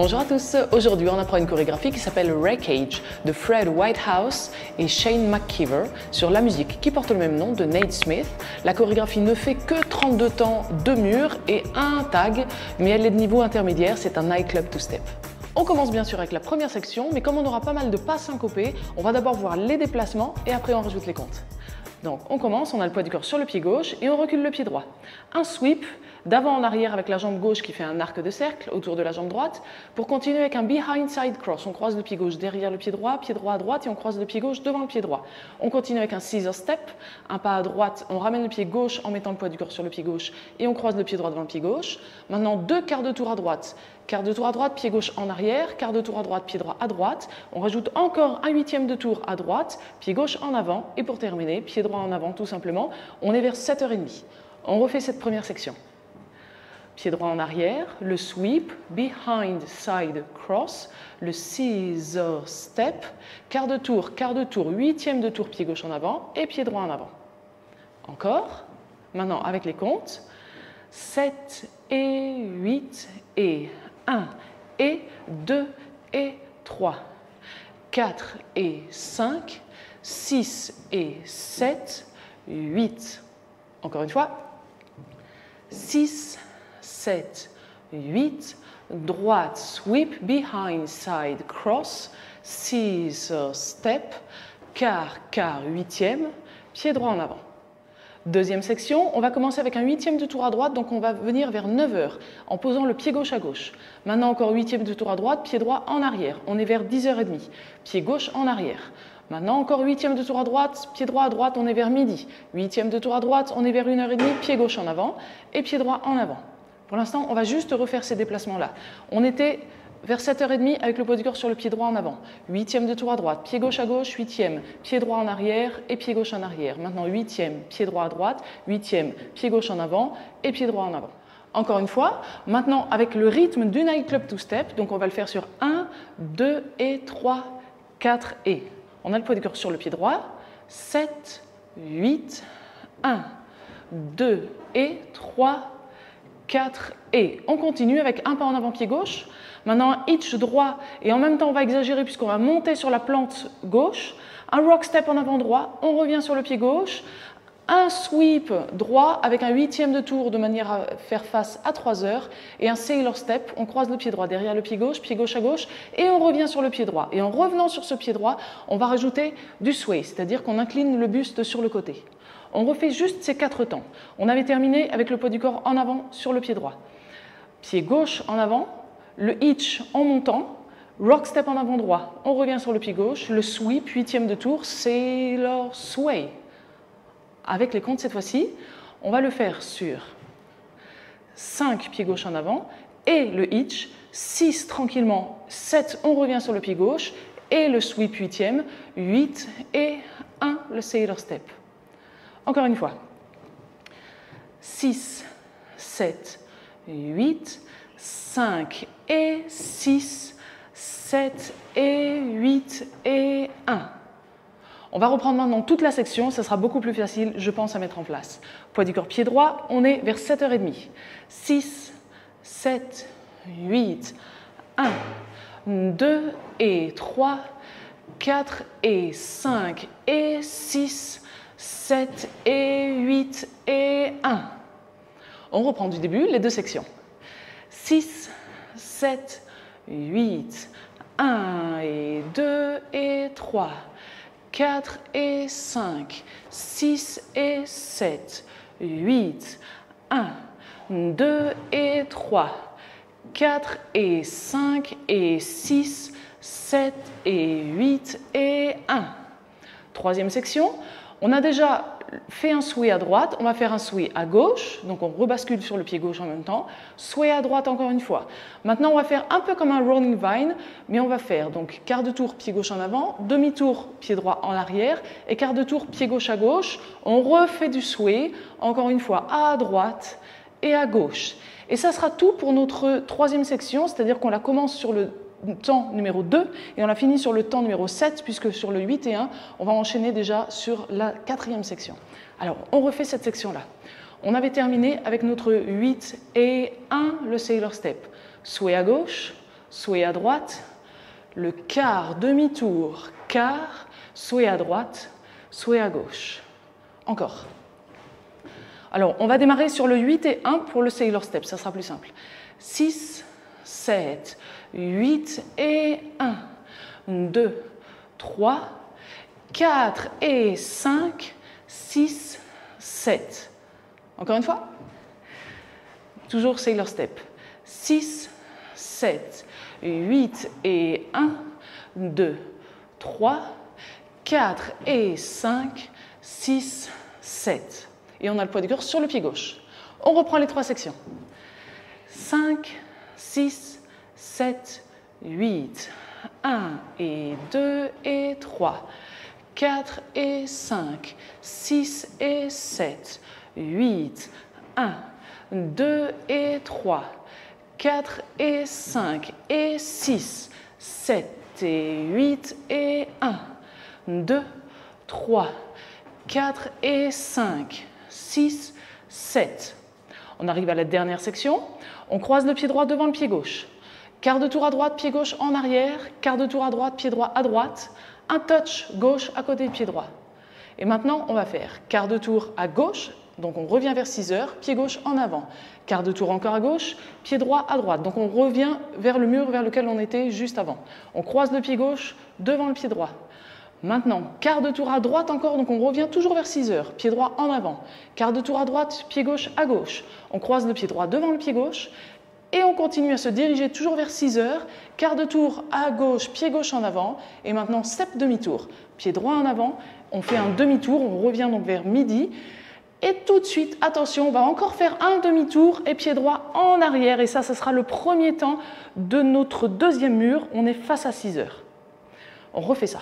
Bonjour à tous, aujourd'hui on apprend une chorégraphie qui s'appelle Wreckage de Fred Whitehouse et Shane McKeever sur la musique qui porte le même nom de Nate Smith. La chorégraphie ne fait que 32 temps, 2 murs et un tag, mais elle est de niveau intermédiaire, c'est un nightclub two-step. On commence bien sûr avec la première section, mais comme on aura pas mal de pas syncopés, on va d'abord voir les déplacements et après on rajoute les comptes. Donc on commence, on a le poids du corps sur le pied gauche et on recule le pied droit. Un sweep d'avant en arrière avec la jambe gauche qui fait un arc de cercle autour de la jambe droite pour continuer avec un behind side cross. On croise le pied gauche derrière le pied droit à droite et on croise le pied gauche devant le pied droit. On continue avec un scissor step, un pas à droite, on ramène le pied gauche en mettant le poids du corps sur le pied gauche et on croise le pied droit devant le pied gauche. Maintenant 2 quarts de tour à droite. Quart de tour à droite, pied gauche en arrière, quart de tour à droite, pied droit à droite. On rajoute encore un 8e de tour à droite, pied gauche en avant et pour terminer, pied droit en avant tout simplement. On est vers 7h30. On refait cette première section. Pied droit en arrière, le sweep, behind side cross, le scissor step, quart de tour, 8e de tour, pied gauche en avant et pied droit en avant. Encore, maintenant avec les comptes, 7 et 8 et 1 et 2 et 3, 4 et 5, 6 et 7, 8. Encore une fois, 6, 7, 8, droite, sweep, behind side cross, scissor step, quart, 8e, pied droit en avant. Deuxième section, on va commencer avec un 8e de tour à droite, donc on va venir vers 9h en posant le pied gauche à gauche. Maintenant encore 8e de tour à droite, pied droit en arrière, on est vers 10h30, pied gauche en arrière. Maintenant encore 8e de tour à droite, pied droit à droite, on est vers midi. 8e de tour à droite, on est vers 1h30, pied gauche en avant et pied droit en avant. Pour l'instant, on va juste refaire ces déplacements-là. On était vers 7h30 avec le poids du corps sur le pied droit en avant. 8e de tour à droite, pied gauche à gauche, 8e, pied droit en arrière et pied gauche en arrière. Maintenant 8e, pied droit à droite, 8e, pied gauche en avant et pied droit en avant. Encore une fois, maintenant avec le rythme du nightclub two-step, donc on va le faire sur 1, 2 et 3, 4 et. On a le poids du corps sur le pied droit, 7, 8, 1, 2 et 3, 4 et. On continue avec un pas en avant pied gauche. Maintenant un hitch droit et en même temps on va exagérer puisqu'on va monter sur la plante gauche. Un rock step en avant droit, on revient sur le pied gauche. Un sweep droit avec un 8e de tour de manière à faire face à 3h et un sailor step, on croise le pied droit derrière le pied gauche à gauche et on revient sur le pied droit. Et en revenant sur ce pied droit, on va rajouter du sway, c'est-à-dire qu'on incline le buste sur le côté. On refait juste ces 4 temps. On avait terminé avec le poids du corps en avant sur le pied droit. Pied gauche en avant, le hitch en montant, rock step en avant droit, on revient sur le pied gauche, le sweep, 8e de tour, sailor sway. Avec les comptes cette fois-ci, on va le faire sur 5 pieds gauche en avant et le hitch, 6 tranquillement, 7 on revient sur le pied gauche et le sweep 8e, 8 et 1 le sailor step. Encore une fois, 6, 7, 8, 5 et 6, 7 et 8 et 1. On va reprendre maintenant toute la section, ça sera beaucoup plus facile, je pense, à mettre en place. Poids du corps pied droit, on est vers 7h30. 6, 7, 8, 1, 2 et 3, 4 et 5 et 6, 7 et 8 et 1. On reprend du début les 2 sections. 6, 7, 8, 1 et 2 et 3, 4 et 5, 6 et 7, 8, 1, 2 et 3, 4 et 5 et 6, 7 et 8 et 1. Troisième section, on a déjà fait un sway à droite, on va faire un sway à gauche, donc on rebascule sur le pied gauche en même temps, sway à droite encore une fois. Maintenant on va faire un peu comme un rolling vine, mais on va faire donc quart de tour pied gauche en avant, demi-tour pied droit en arrière et quart de tour pied gauche à gauche. On refait du sway, encore une fois à droite et à gauche. Et ça sera tout pour notre troisième section, c'est-à-dire qu'on la commence sur le temps numéro 2 et on a fini sur le temps numéro 7 puisque sur le 8 et 1, on va enchaîner déjà sur la 4e section. Alors, on refait cette section-là. On avait terminé avec notre 8 et 1, le sailor step. Sway à gauche, souhait à droite, le quart, demi-tour, quart, souhait à droite, souhait à gauche. Encore. Alors, on va démarrer sur le 8 et 1 pour le Sailor Step, ça sera plus simple. 6, 7, 8 et 1, 2, 3, 4 et 5, 6, 7. Encore une fois. Toujours Sailor Step. 6, 7, 8 et 1, 2, 3, 4 et 5, 6, 7. Et on a le poids du corps sur le pied gauche. On reprend les 3 sections. 5, 6, 7, 8, 1 et 2 et 3, 4 et 5, 6 et 7, 8, 1, 2 et 3, 4 et 5 et 6, 7 et 8 et 1, 2, 3, 4 et 5, 6, 7. On arrive à la dernière section. On croise le pied droit devant le pied gauche. Quart de tour à droite, pied gauche en arrière. Quart de tour à droite, pied droit à droite. Un touch gauche à côté du pied droit. Et maintenant, on va faire quart de tour à gauche. Donc on revient vers 6 heures, pied gauche en avant. Quart de tour encore à gauche, pied droit à droite. Donc on revient vers le mur vers lequel on était juste avant. On croise le pied gauche devant le pied droit. Maintenant, quart de tour à droite encore, donc on revient toujours vers 6 heures, pied droit en avant. Quart de tour à droite, pied gauche à gauche. On croise le pied droit devant le pied gauche et on continue à se diriger toujours vers 6 heures. Quart de tour à gauche, pied gauche en avant. Et maintenant, step demi-tour, pied droit en avant. On fait un demi-tour, on revient donc vers midi. Et tout de suite, attention, on va encore faire un demi-tour et pied droit en arrière. Et ça sera le premier temps de notre deuxième mur. On est face à 6 heures. On refait ça.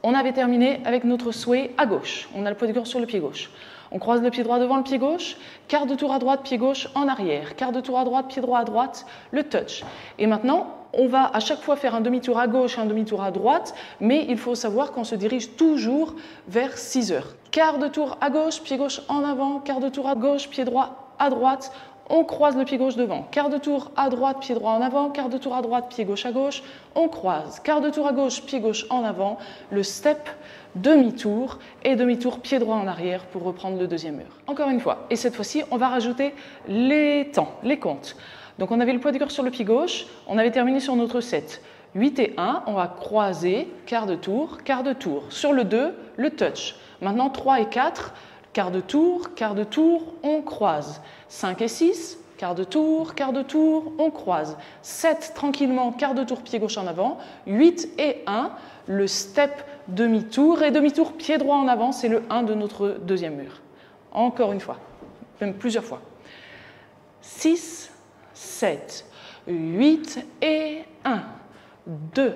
On avait terminé avec notre souhait à gauche. On a le poids du corps sur le pied gauche. On croise le pied droit devant le pied gauche. Quart de tour à droite, pied gauche en arrière. Quart de tour à droite, pied droit à droite, le touch. Et maintenant, on va à chaque fois faire un demi-tour à gauche, un demi-tour à droite, mais il faut savoir qu'on se dirige toujours vers 6 heures. Quart de tour à gauche, pied gauche en avant. Quart de tour à gauche, pied droit à droite. On croise le pied gauche devant. Quart de tour à droite, pied droit en avant. Quart de tour à droite, pied gauche à gauche. On croise. Quart de tour à gauche, pied gauche en avant. Le step, demi-tour et demi-tour, pied droit en arrière pour reprendre le deuxième mur. Encore une fois. Et cette fois-ci, on va rajouter les temps, les comptes. Donc on avait le poids du corps sur le pied gauche. On avait terminé sur notre 7. 8 et 1, on va croiser, quart de tour, quart de tour. Sur le 2, le touch. Maintenant 3 et 4, quart de tour, on croise. 5 et 6, quart de tour, on croise. 7, tranquillement, quart de tour, pied gauche en avant. 8 et 1, le step demi-tour et demi-tour, pied droit en avant, c'est le 1 de notre deuxième mur. Encore une fois, même plusieurs fois. 6, 7, 8 et 1, 2,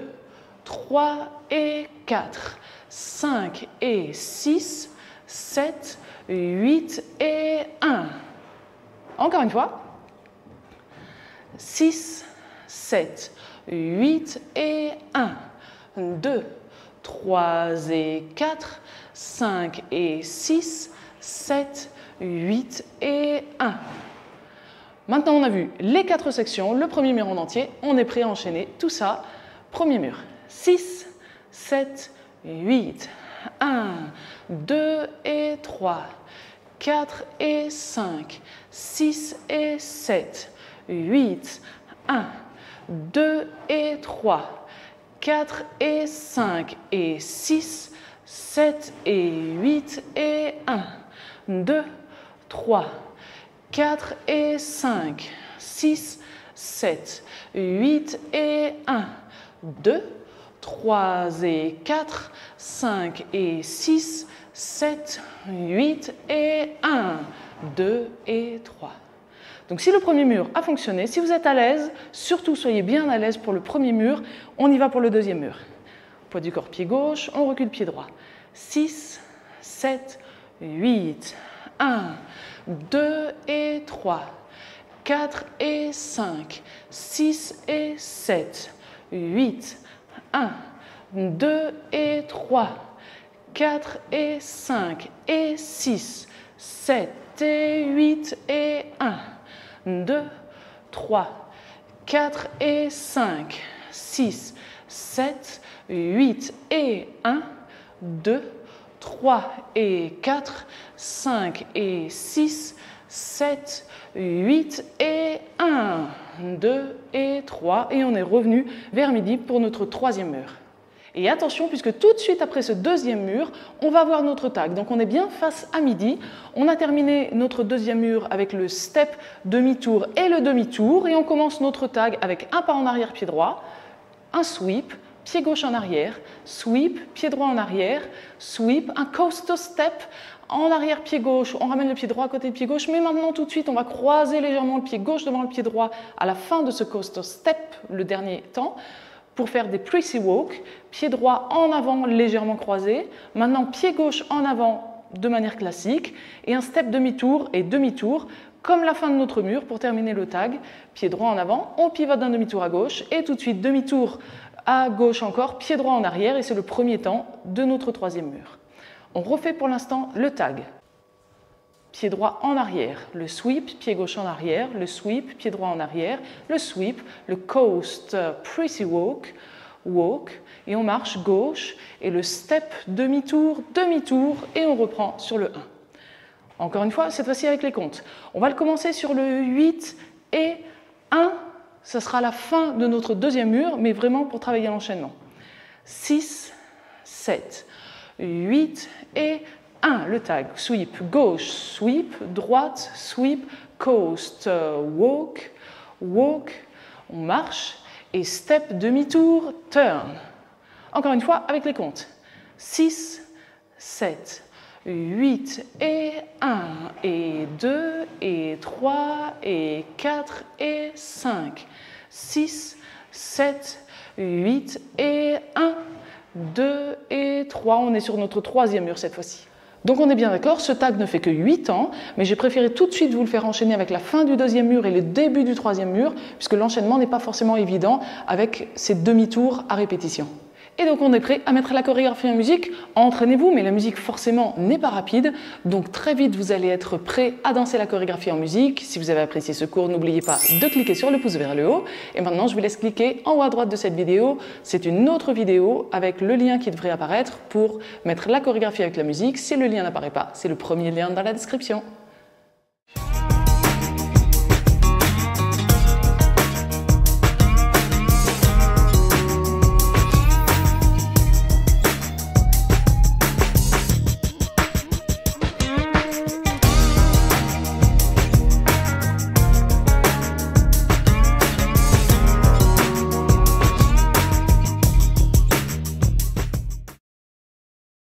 3 et 4, 5 et 6, 7, 8 et 1. Encore une fois. 6, 7, 8 et 1, 2, 3 et 4, 5 et 6, 7, 8 et 1. Maintenant, on a vu les 4 sections, le premier mur en entier. On est prêt à enchaîner tout ça. Premier mur. 6, 7, 8, 1, 2 et 3, 4 et 5, 6 et 7, 8, 1, 2 et 3, 4 et 5 et 6, 7 et 8 et 1, 2, 3, 4 et 5, 6, 7, 8 et 1, 2, 3 et 4, 5 et 6, 7, 8 et 1, 2 et 3. Donc si le premier mur a fonctionné, si vous êtes à l'aise, surtout soyez bien à l'aise pour le premier mur, on y va pour le deuxième mur. Poids du corps, pied gauche, on recule pied droit. 6, 7, 8, 1, 2 et 3, 4 et 5, 6 et 7, 8, 1, 2 et 3, 4 et 5 et 6, 7 et 8 et 1, 2, 3, 4 et 5, 6, 7, 8 et 1, 2, 3 et 4, 5 et 6, 7, 8 et 1, 2 et 3. Et on est revenu vers midi pour notre troisième mur. Et attention, puisque tout de suite après ce deuxième mur, on va voir notre tag. Donc on est bien face à midi. On a terminé notre deuxième mur avec le step, demi-tour et le demi-tour. Et on commence notre tag avec un pas en arrière, pied droit, un sweep, pied gauche en arrière, sweep, pied droit en arrière, sweep, un coaster step, en arrière pied gauche, on ramène le pied droit à côté du pied gauche, mais maintenant tout de suite on va croiser légèrement le pied gauche devant le pied droit à la fin de ce coaster step, le dernier temps, pour faire des prissy walk, pied droit en avant légèrement croisé, maintenant pied gauche en avant de manière classique, et un step demi-tour et demi-tour, comme la fin de notre mur pour terminer le tag, pied droit en avant, on pivote d'un demi-tour à gauche, et tout de suite demi-tour à gauche encore, pied droit en arrière, et c'est le premier temps de notre troisième mur. On refait pour l'instant le tag. Pied droit en arrière, le sweep, pied gauche en arrière, le sweep, pied droit en arrière, le sweep, le coast, prissy walk, walk, et on marche gauche, et le step, demi-tour, demi-tour, et on reprend sur le 1. Encore une fois, cette fois-ci avec les comptes. On va le commencer sur le 8 et 1, ça sera la fin de notre deuxième mur, mais vraiment pour travailler l'enchaînement. 6, 7, 8 et 1, le tag, sweep, gauche, sweep, droite, sweep, coast, walk, walk, on marche, et step, demi-tour, turn. Encore une fois, avec les comptes. 6, 7, 8 et 1, et 2, et 3, et 4, et 5, 6, 7, 8 et 1, 2 et 3, on est sur notre troisième mur cette fois-ci. Donc on est bien d'accord, ce tag ne fait que 8 temps, mais j'ai préféré tout de suite vous le faire enchaîner avec la fin du deuxième mur et le début du troisième mur, puisque l'enchaînement n'est pas forcément évident avec ces demi-tours à répétition. Et donc on est prêt à mettre la chorégraphie en musique. Entraînez-vous, mais la musique forcément n'est pas rapide, donc très vite vous allez être prêt à danser la chorégraphie en musique. Si vous avez apprécié ce cours, n'oubliez pas de cliquer sur le pouce vers le haut. Et maintenant je vous laisse cliquer en haut à droite de cette vidéo. C'est une autre vidéo avec le lien qui devrait apparaître pour mettre la chorégraphie avec la musique. Si le lien n'apparaît pas, c'est le premier lien dans la description.